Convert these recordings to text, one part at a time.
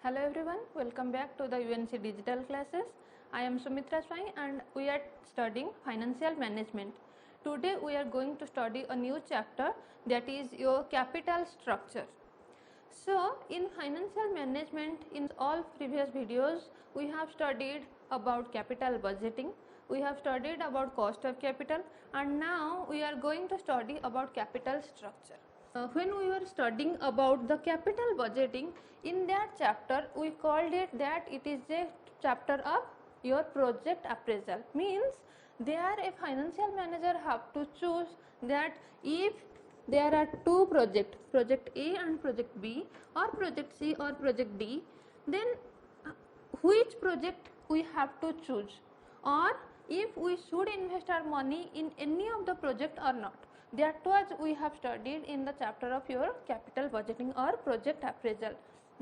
Hello everyone, welcome back to the UNC digital classes. I am Sumitra Swai and we are studying financial management. Today we are going to study a new chapter, that is your capital structure. So in financial management, in all previous videos we have studied about capital budgeting, we have studied about cost of capital, and now we are going to study about capital structure. When we were studying about the capital budgeting, in that chapter we called it that it is a chapter of your project appraisal. Means there a financial manager have to choose that if there are two projects, project A and project B, or project C or project D, then which project we have to choose, or if we should invest our money in any of the project or not. That was we have studied in the chapter of your capital budgeting or project appraisal.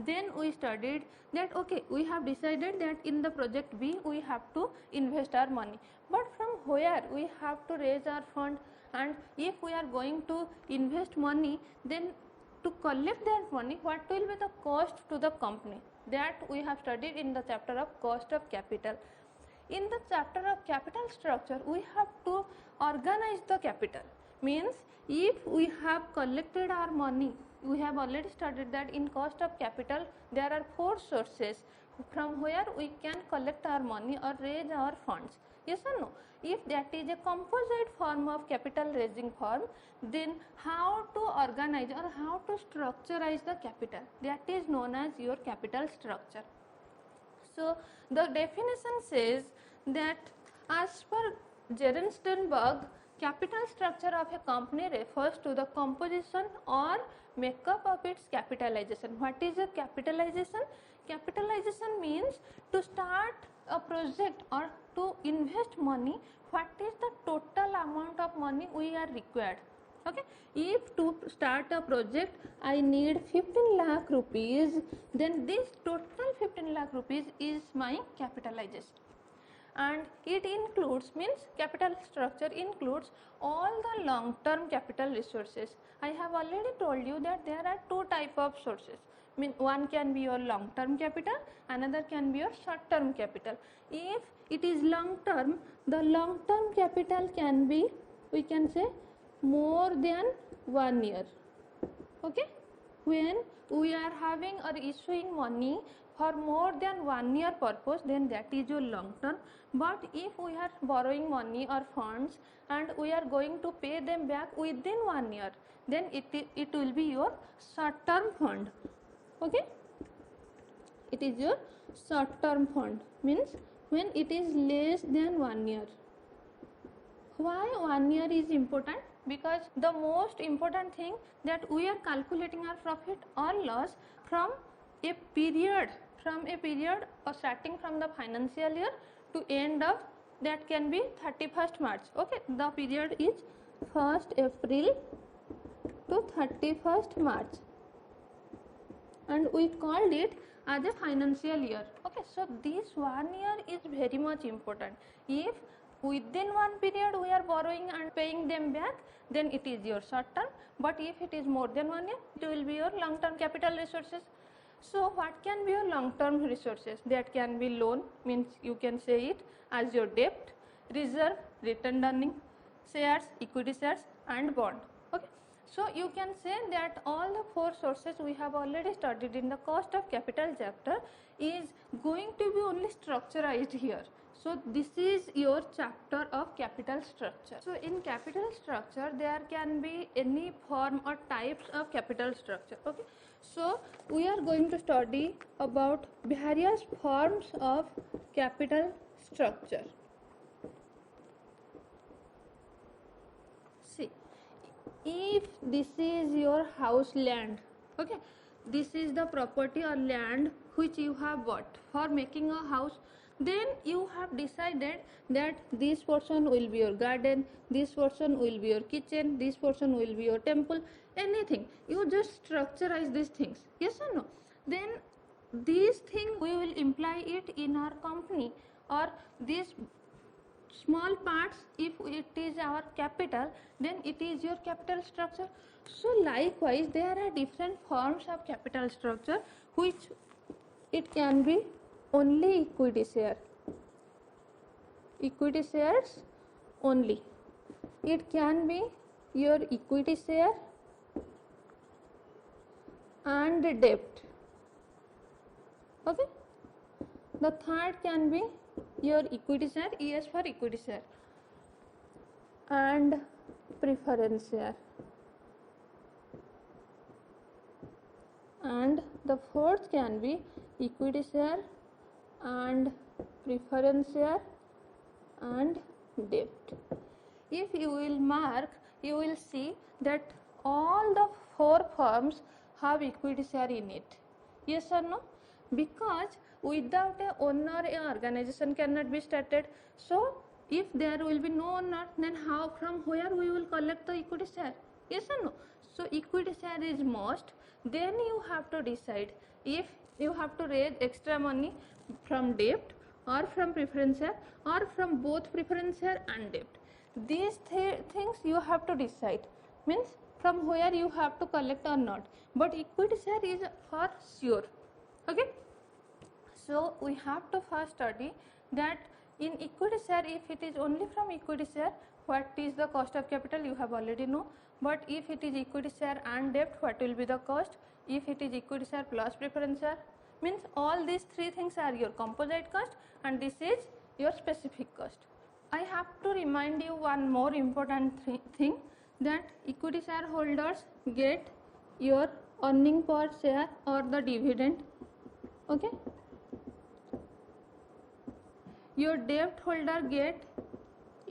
Then we studied that okay, we have decided that in the project B we have to invest our money, but from where we have to raise our fund, and if we are going to invest money, then to collect that money, what will be the cost to the company, that we have studied in the chapter of cost of capital. In the chapter of capital structure, we have to organize the capital. Means if we have collected our money, we have already studied that in cost of capital there are four sources from where we can collect our money or raise our funds. Yes or no? If that is a composite form of capital raising form, then how to organize or how to structureize the capital, that is known as your capital structure. So the definition says that as per Jerensdenberg, capital structure of a company refers to the composition or makeup of its capitalization. What is a capitalization? Capitalization means to start a project or to invest money, what is the total amount of money we are required. Okay, if to start a project I need 15 lakh rupees, then this total 15 lakh rupees is my capitalization, and it includes, means capital structure includes all the long term capital resources. I have already told you that there are two type of sources. One can be your long term capital, another can be your short term capital. If it is long term, the long term capital can be, we can say, more than 1 year. Okay, when we are having or issuing money for more than 1 year purpose, then that is your long term. But if we are borrowing money or funds and we are going to pay them back within 1 year, then it will be your short term fund. Okay, it is your short term fund, means when it is less than 1 year. Why 1 year is important? Because the most important thing that we are calculating our profit or loss from a period starting from the financial year to end of, that can be 31st March. Okay, the period is 1st April to 31st March, and we called it as a financial year. Okay, so this 1 year is very much important. If within one period we are borrowing and paying them back, then it is your short term, but if it is more than 1 year, it will be your long term capital resources. So what can be your long term resources? That can be loan, means you can say it as your debt, reserve, retained earning, shares, equity shares, and bond. Okay, so you can say that all the four sources we have already studied in the cost of capital chapter is going to be only structurized here. So this is your chapter of capital structure. So in capital structure there can be any form or types of capital structure. Okay, so we are going to study about various forms of capital structure. See, if this is your house land, okay, this is the property or land which you have bought for making a house, then you have decided that this portion will be your garden, this portion will be your kitchen, this portion will be your temple, anything. You just structureize these things. Yes or no? Then these things we will imply it in our company, or these small parts, if it is our capital, then it is your capital structure. So likewise there are different forms of capital structure which it can be only equity share, equity shares only. It can be your equity share and debt. Okay, the third can be your equity share, ES for equity share, and preference share. And the fourth can be equity share and preference share and debt. If you will mark, you will see that all the four firms have equity share in it. Yes or no? Because without a owner, a organization cannot be started. So if there will be no owner, then how, from where we will collect the equity share? Yes or no? So equity share is must. Then you have to decide if you have to raise extra money from debt or from preference share or from both preference share and debt. These things you have to decide, means from where you have to collect or not. But equity share is for sure. Okay, so we have to first study that in equity share, if it is only from equity share, what is the cost of capital, you have already know. But if it is equity share and debt, what will be the cost? If it is equity share plus preference share, means all these three things are your composite cost and this is your specific cost. I have to remind you one more important thing, that equity shareholders get your earning per share or the dividend. Okay, your debt holder get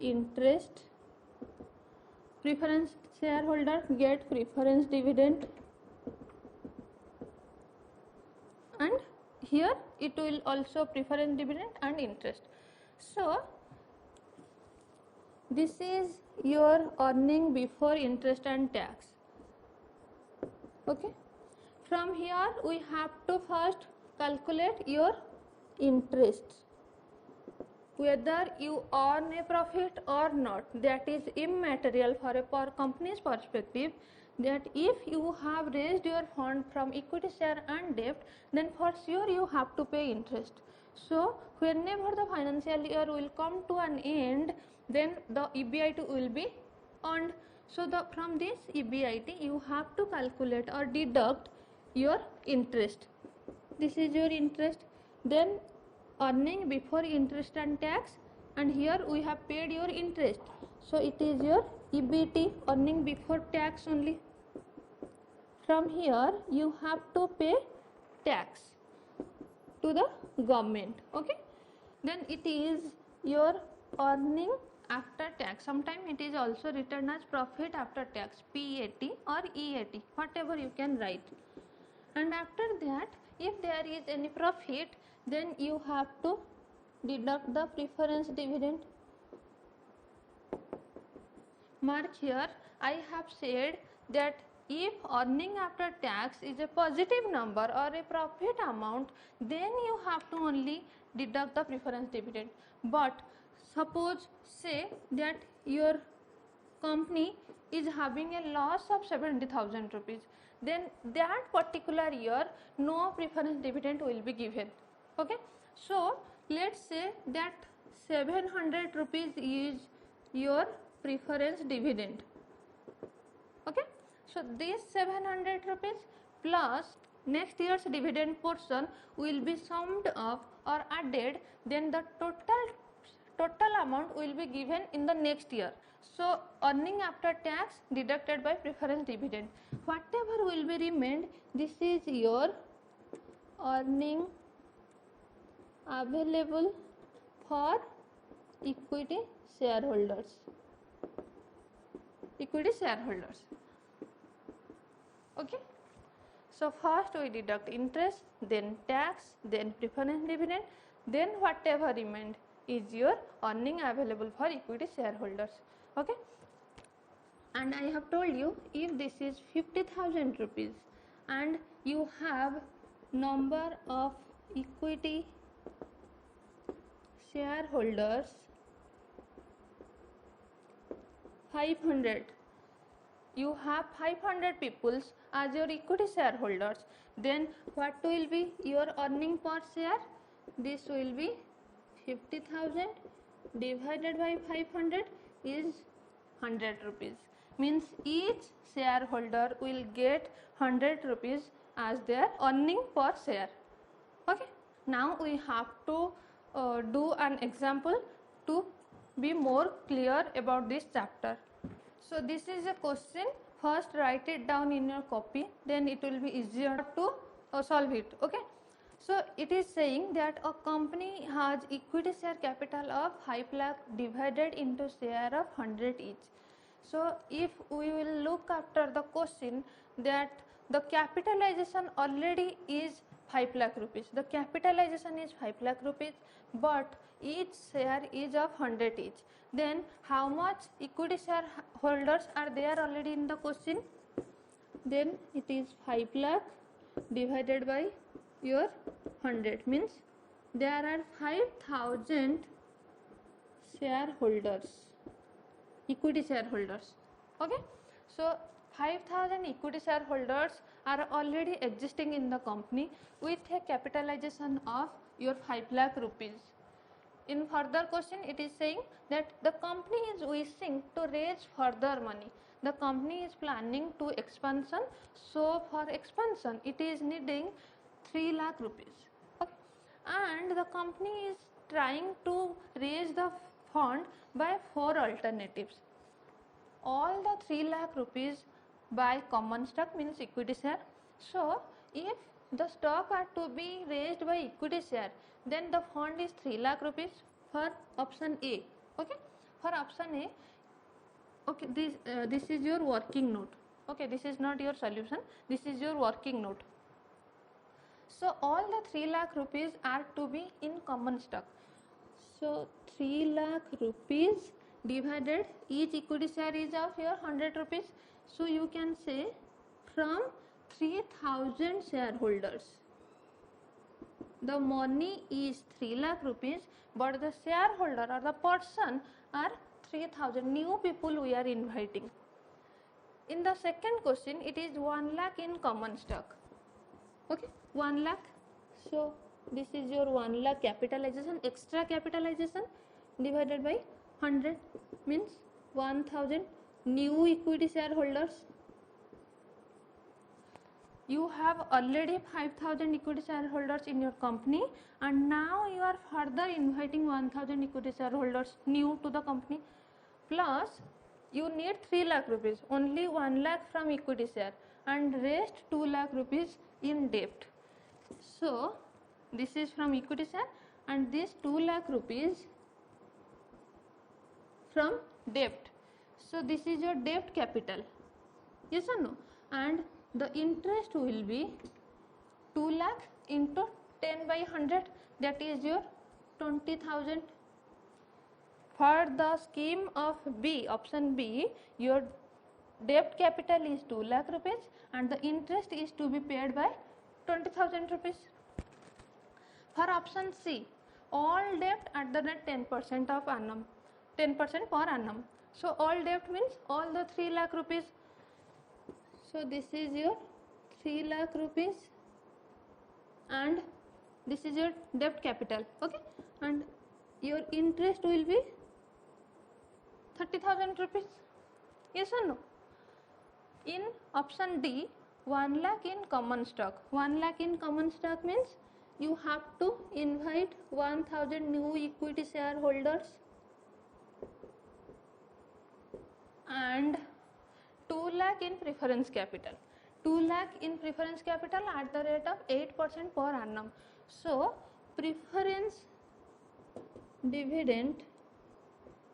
interest, preference shareholder get preference dividend, and here it will also preference dividend and interest. So this is your earning before interest and tax. Okay, from here we have to first calculate your interest, whether you earn a profit or not. That is immaterial for a company's perspective, that if you have raised your fund from equity share and debt, then for sure you have to pay interest. So whenever the financial year will come to an end, then the EBIT will be earned. So from this EBIT you have to calculate or deduct your interest. This is your interest. Then earning before interest and tax, and here we have paid your interest, so it is your EBT, earning before tax only. From here you have to pay tax to the government. Okay, then it is your earning after tax. Sometimes it is also written as profit after tax, PAT or EAT, whatever you can write. And after that, if there is any profit, then you have to deduct the preference dividend. Mark here, I have said that if earning after tax is a positive number or a profit amount, then you have to only deduct the preference dividend. But suppose say that your company is having a loss of 70,000 rupees, then that particular year no preference dividend will be given. Okay, so let's say that 700 rupees is your preference dividend. Okay, so this 700 rupees plus next year's dividend portion will be summed up or added, then the total amount will be given in the next year. So earning after tax deducted by preference dividend, whatever will be remained, this is your earning available for equity shareholders. Equity shareholders. Okay, so first we deduct interest, then tax, then preference dividend, then whatever remained is your earning available for equity shareholders. Okay, and I have told you, if this is 50,000 rupees and you have number of equity shareholders 500, you have 500 people as your equity shareholders, then what will be your earning per share? This will be 50,000 divided by 500 is 100 rupees. Means each shareholder will get 100 rupees as their earning per share. Okay. Now we have to do an example to be more clear about this chapter. So this is a question. First write it down in your copy, then it will be easier to solve it. Okay. So it is saying that a company has equity share capital of 5 lakh divided into share of 100 each. So if we will look after the question, that the capitalization already is 5 lakh rupees. The capitalization is 5 lakh rupees, but each share is of 100 each. Then how much equity share holders are there already in the question? Then it is 5 lakh divided by your 100, means there are 5,000 shareholders, equity shareholders. Okay. So 5,000 equity shareholders are already existing in the company with a capitalization of your 5 lakh rupees. In further question, it is saying that the company is wishing to raise further money. The company is planning to expansion. So for expansion, it is needing 3 lakh rupees. Okay. And the company is trying to raise the fund by 4 alternatives. All the 3 lakh rupees by common stock, means equity share. So if the stock are to be raised by equity share, then the fund is 3 lakh rupees for option A. Okay. For option A, okay, this is your working note. Okay, this is not your solution, this is your working note. So all the 3 lakh rupees are to be in common stock. So 3 lakh rupees divided, each equity share is of your 100 rupees. So you can say from 3,000 shareholders, the money is 3 lakh rupees, but the shareholder or the person are 3,000 new people we are inviting. In the second question, it is 1 lakh in common stock. Okay, 1 lakh. So this is your 1 lakh capitalization, extra capitalization, divided by 100, means 1,000 new equity shareholders. You have already 5,000 equity shareholders in your company, and now you are further inviting 1,000 equity shareholders new to the company, plus you need 3 lakh rupees, only 1 lakh from equity share and rest 2 lakh rupees in debt. So this is from equity share and this 2 lakh rupees from debt. So this is your debt capital, yes or no? And the interest will be 2 lakh into 10 by 100, that is your 20,000. For the scheme of B, option B, your debt capital is 2 lakh rupees and the interest is to be paid by 20,000 rupees. For option C, all debt at the rate 10% of annum, 10% per annum. So all debt means all the 3 lakh rupees. So this is your 3 lakh rupees and this is your debt capital. Okay, and your interest will be 30,000 rupees, yes or no? In option D, 1 lakh in common stock. 1 lakh in common stock means you have to invite 1,000 new equity shareholders and 2 lakh in preference capital. 2 lakh in preference capital at the rate of 8% per annum. So preference dividend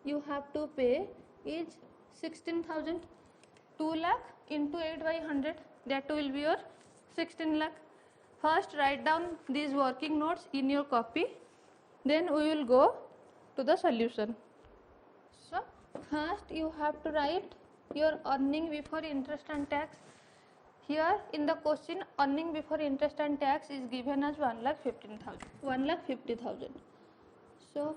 you have to pay is 16,000. 2 lakh into 8 by 100, that will be your 16 lakh. First write down these working notes in your copy, then we will go to the solution. So first you have to write your earning before interest and tax. Here in the question, earning before interest and tax is given as 1,50,000. So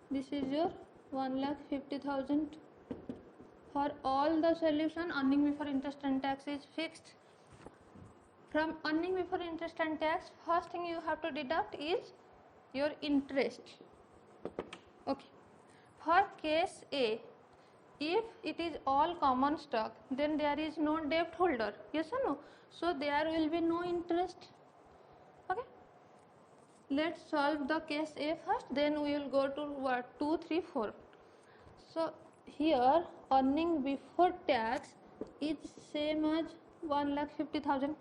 this is your 1,50,000 For all the solution, earning before interest and tax is fixed. From earning before interest and tax, first thing you have to deduct is your interest. Okay. For case A, if it is all common stock, then there is no debt holder. Yes or no? So there will be no interest. Okay. Let's solve the case A first, then we will go to what 2, 3, 4. So here earning before tax is same as 1,50,000.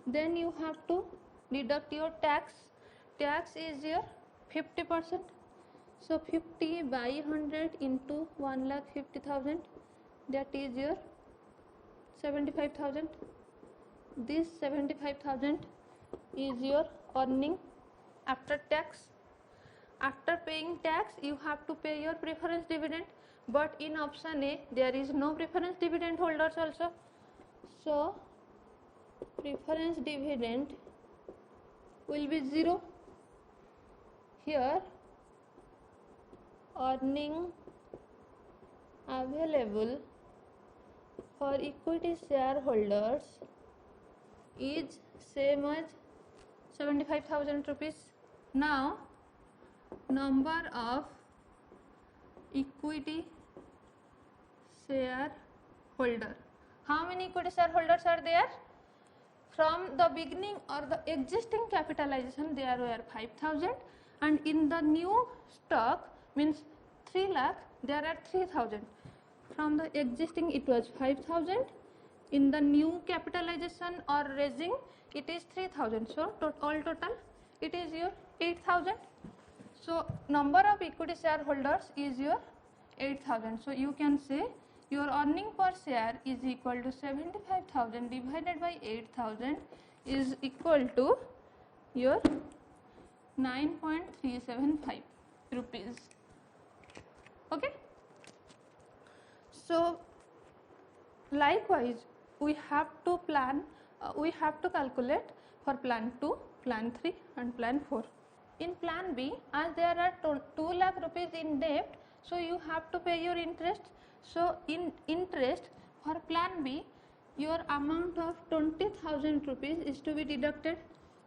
Then you have to deduct your tax. Tax is your 50%. So 50 by 100 into 1,50,000, that is your 75,000. This 75,000 is your earning after tax. After paying tax, you have to pay your preference dividend, but in option A there is no preference dividend holders also. So preference dividend will be 0. Here earning available for equity shareholders is same as 75,000 rupees. Now number of equity shareholder. How many equity shareholders are there? From the beginning or the existing capitalization there were 5,000, and in the new stock means 3 lakh there are 3,000. From the existing it was 5,000, in the new capitalization or raising it is 3,000. So all total it is your 8,000. So number of equity shareholders is your 8,000. So you can say your earning per share is equal to 75,000 divided by 8,000 is equal to your 9.375 rupees. Okay. So likewise we have to calculate for plan 2, plan 3 and plan 4. In plan B, as there are 2 lakh rupees in debt, so you have to pay your interest. So in interest for plan B, your amount of 20,000 rupees is to be deducted.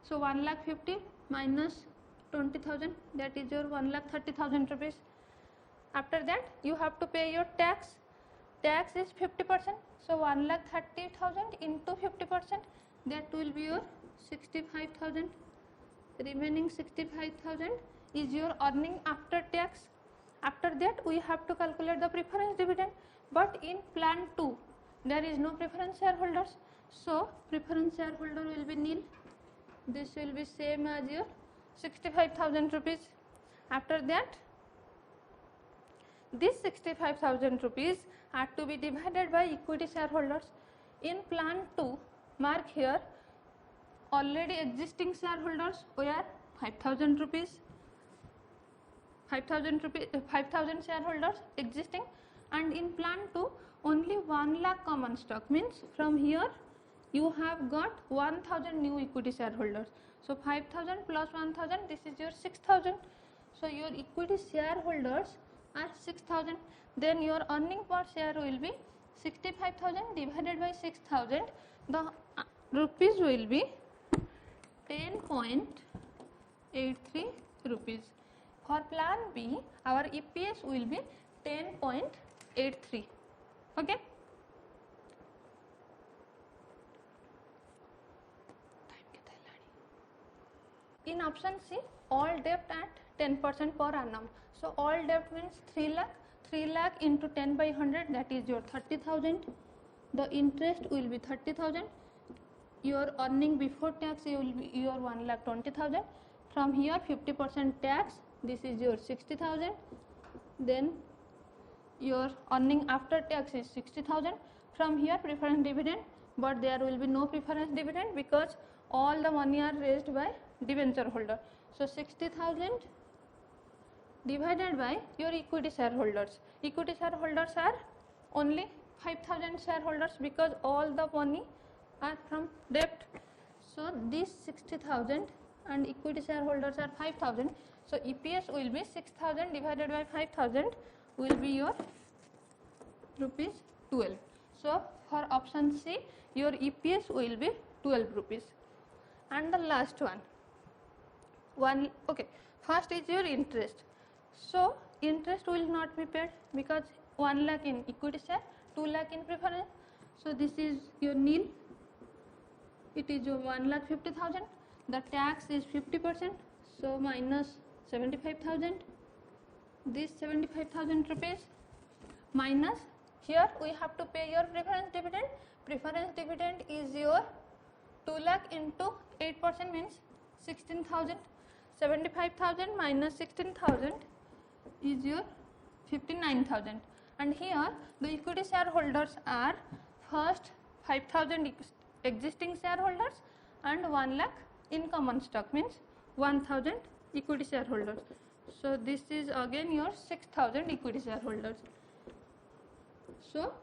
So 1,50,000 minus 20,000, that is your 1,30,000 rupees. After that you have to pay your tax. Tax is 50%. So 1,30,000 into 50%, that will be your 65,000. Remaining 65,000 is your earning after tax. After that we have to calculate the preference dividend, but in plan 2 there is no preference shareholders, so preference shareholder will be nil. This will be same as your 65,000 rupees. After that this 65,000 rupees are to be divided by equity shareholders. In plan 2, mark here, already existing shareholders were 5,000 rupees. 5,000 shareholders existing, and in plan 2 only 1 lakh common stock, means from here you have got 1,000 new equity shareholders. So 5,000 plus 1,000, this is your 6,000. So your equity shareholders are 6,000. Then your earning per share will be 65,000 divided by 6,000. The rupees will be 10.83 rupees. For plan B, our EPS will be 10.83. Okay. In option C, all debt at 10% per annum. So all debt means 3 lakh. 3 lakh into 10 by 100, that is your 30,000. The interest will be 30,000. Your earning before tax will be your 1,20,000. From here 50% tax, this is your 60,000. Then your earning after tax is 60,000. From here preference dividend, but there will be no preference dividend because all the money are raised by debenture holder. So 60,000 divided by your equity shareholders. Equity shareholders are only 5,000 shareholders because all the money are from debt. So this 60,000 and equity shareholders are 5,000. So EPS will be 6,000 divided by 5,000 will be your rupees 12. So for option C, your EPS will be 12 rupees. And the last one, okay, first is your interest. So interest will not be paid because 1 lakh in equity share, 2 lakh in preference. So this is your nil. It is your 1,50,000. The tax is 50%. So minus 75,000. This 75,000 rupees minus, here we have to pay your preference dividend. Preference dividend is your 2 lakh into 8% means 16,000. 75,000 minus 16,000 is your 59,000. And here the equity shareholders are first 5,000 existing shareholders and 1 lakh in common stock means 1,000 equity shareholders. So this is again your 6,000 equity shareholders. So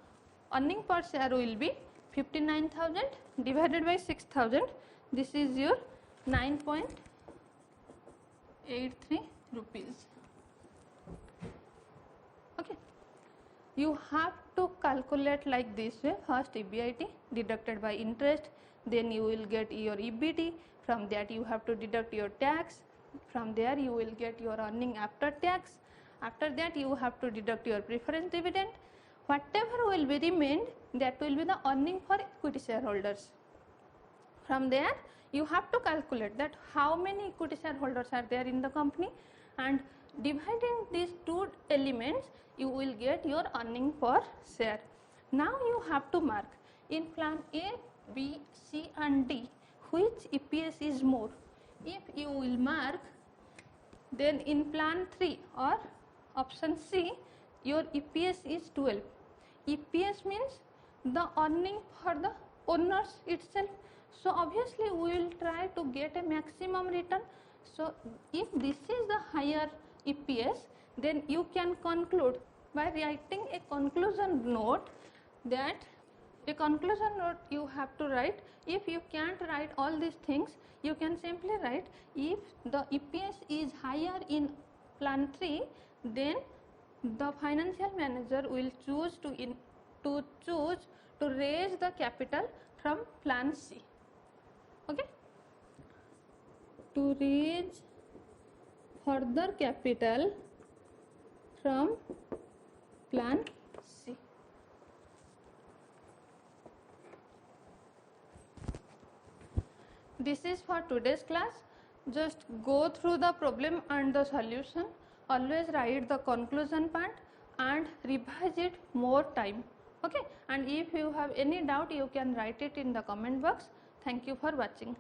earning per share will be 59,000 divided by 6,000. This is your 9.83 rupees. Okay. You have to calculate like this way. First EBIT deducted by interest, then you will get your EBT. From that you have to deduct your tax. From there you will get your earning after tax. After that you have to deduct your preference dividend. Whatever will be remained, that will be the earning for equity shareholders. From there you have to calculate that how many equity shareholders are there in the company, and dividing these two elements you will get your earning per share. Now you have to mark in plan A, B, C and D which EPS is more. If you will mark, then in plan 3 or option C, your EPS is 12. EPS means the earning for the owners itself. So obviously we will try to get a maximum return. So if this is the higher EPS, then you can conclude by writing a conclusion note. That a conclusion note you have to write. If you can't write all these things, you can simply write, if the EPS is higher in plan 3, then the financial manager will choose to raise the capital from plan C. Okay, to raise further capital from plan C. This is for today's class. Just go through the problem and the solution. Always write the conclusion part and revise it more time. Okay, and if you have any doubt, you can write it in the comment box. Thank you for watching.